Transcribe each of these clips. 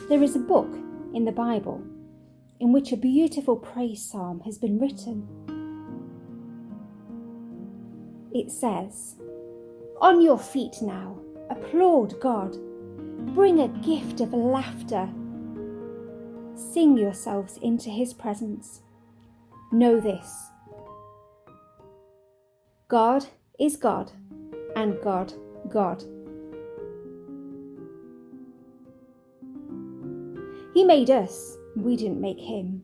There is a book in the Bible in which a beautiful praise psalm has been written. It says, "On your feet now, applaud God. Bring a gift of laughter. Sing yourselves into his presence. Know this: God is God, and God, God. He made us, we didn't make him.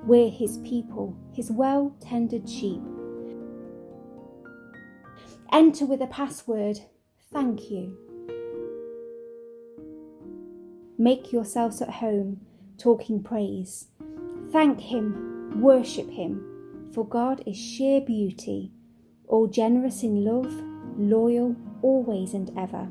We're his people, his well-tended sheep. Enter with a password, thank you. Make yourselves at home, talking praise. Thank him, worship him, for God is sheer beauty, all generous in love, loyal, always and ever."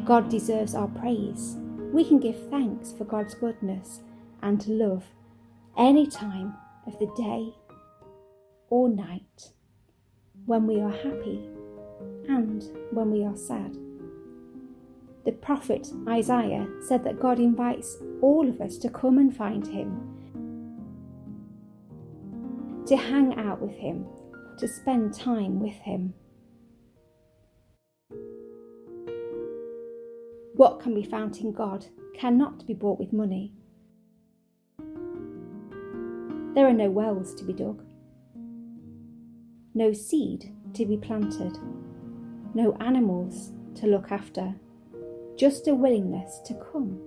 God deserves our praise. We can give thanks for God's goodness and love any time of the day or night, when we are happy and when we are sad. The prophet Isaiah said that God invites all of us to come and find him, to hang out with him, to spend time with him. What can be found in God cannot be bought with money. There are no wells to be dug, no seed to be planted, no animals to look after, just a willingness to come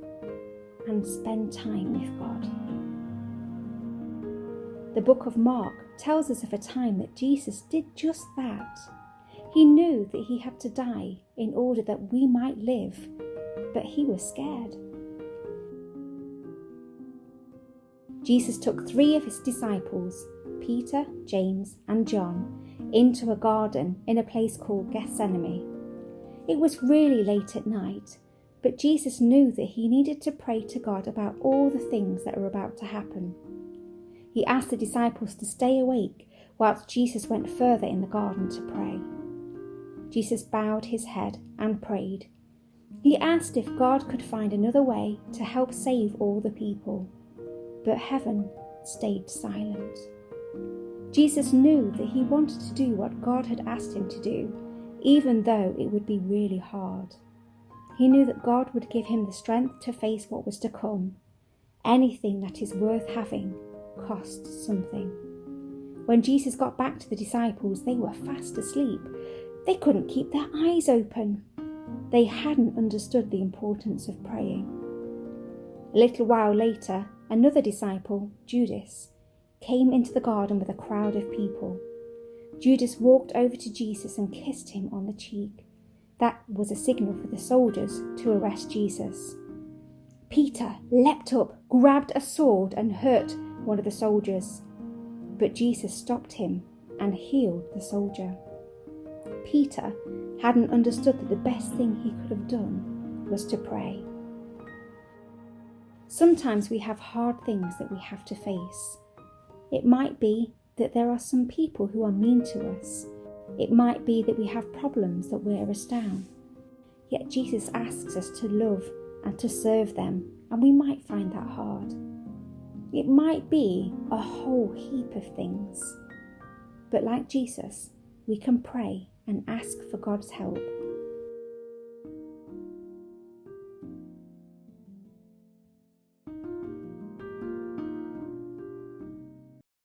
and spend time with God. The book of Mark tells us of a time that Jesus did just that. He knew that he had to die in order that we might live, but he was scared. Jesus took 3 of his disciples, Peter, James, and John, into a garden in a place called Gethsemane. It was really late at night, but Jesus knew that he needed to pray to God about all the things that were about to happen. He asked the disciples to stay awake whilst Jesus went further in the garden to pray. Jesus bowed his head and prayed. He asked if God could find another way to help save all the people, but heaven stayed silent. Jesus knew that he wanted to do what God had asked him to do, even though it would be really hard. He knew that God would give him the strength to face what was to come. Anything that is worth having costs something. When Jesus got back to the disciples, they were fast asleep. They couldn't keep their eyes open. They hadn't understood the importance of praying. A little while later, another disciple, Judas, came into the garden with a crowd of people. Judas walked over to Jesus and kissed him on the cheek. That was a signal for the soldiers to arrest Jesus. Peter leapt up, grabbed a sword and hurt one of the soldiers, but Jesus stopped him and healed the soldier. Peter hadn't understood that the best thing he could have done was to pray. Sometimes we have hard things that we have to face. It might be that there are some people who are mean to us. It might be that we have problems that wear us down. Yet Jesus asks us to love and to serve them, and we might find that hard. It might be a whole heap of things. But like Jesus, we can pray and ask for God's help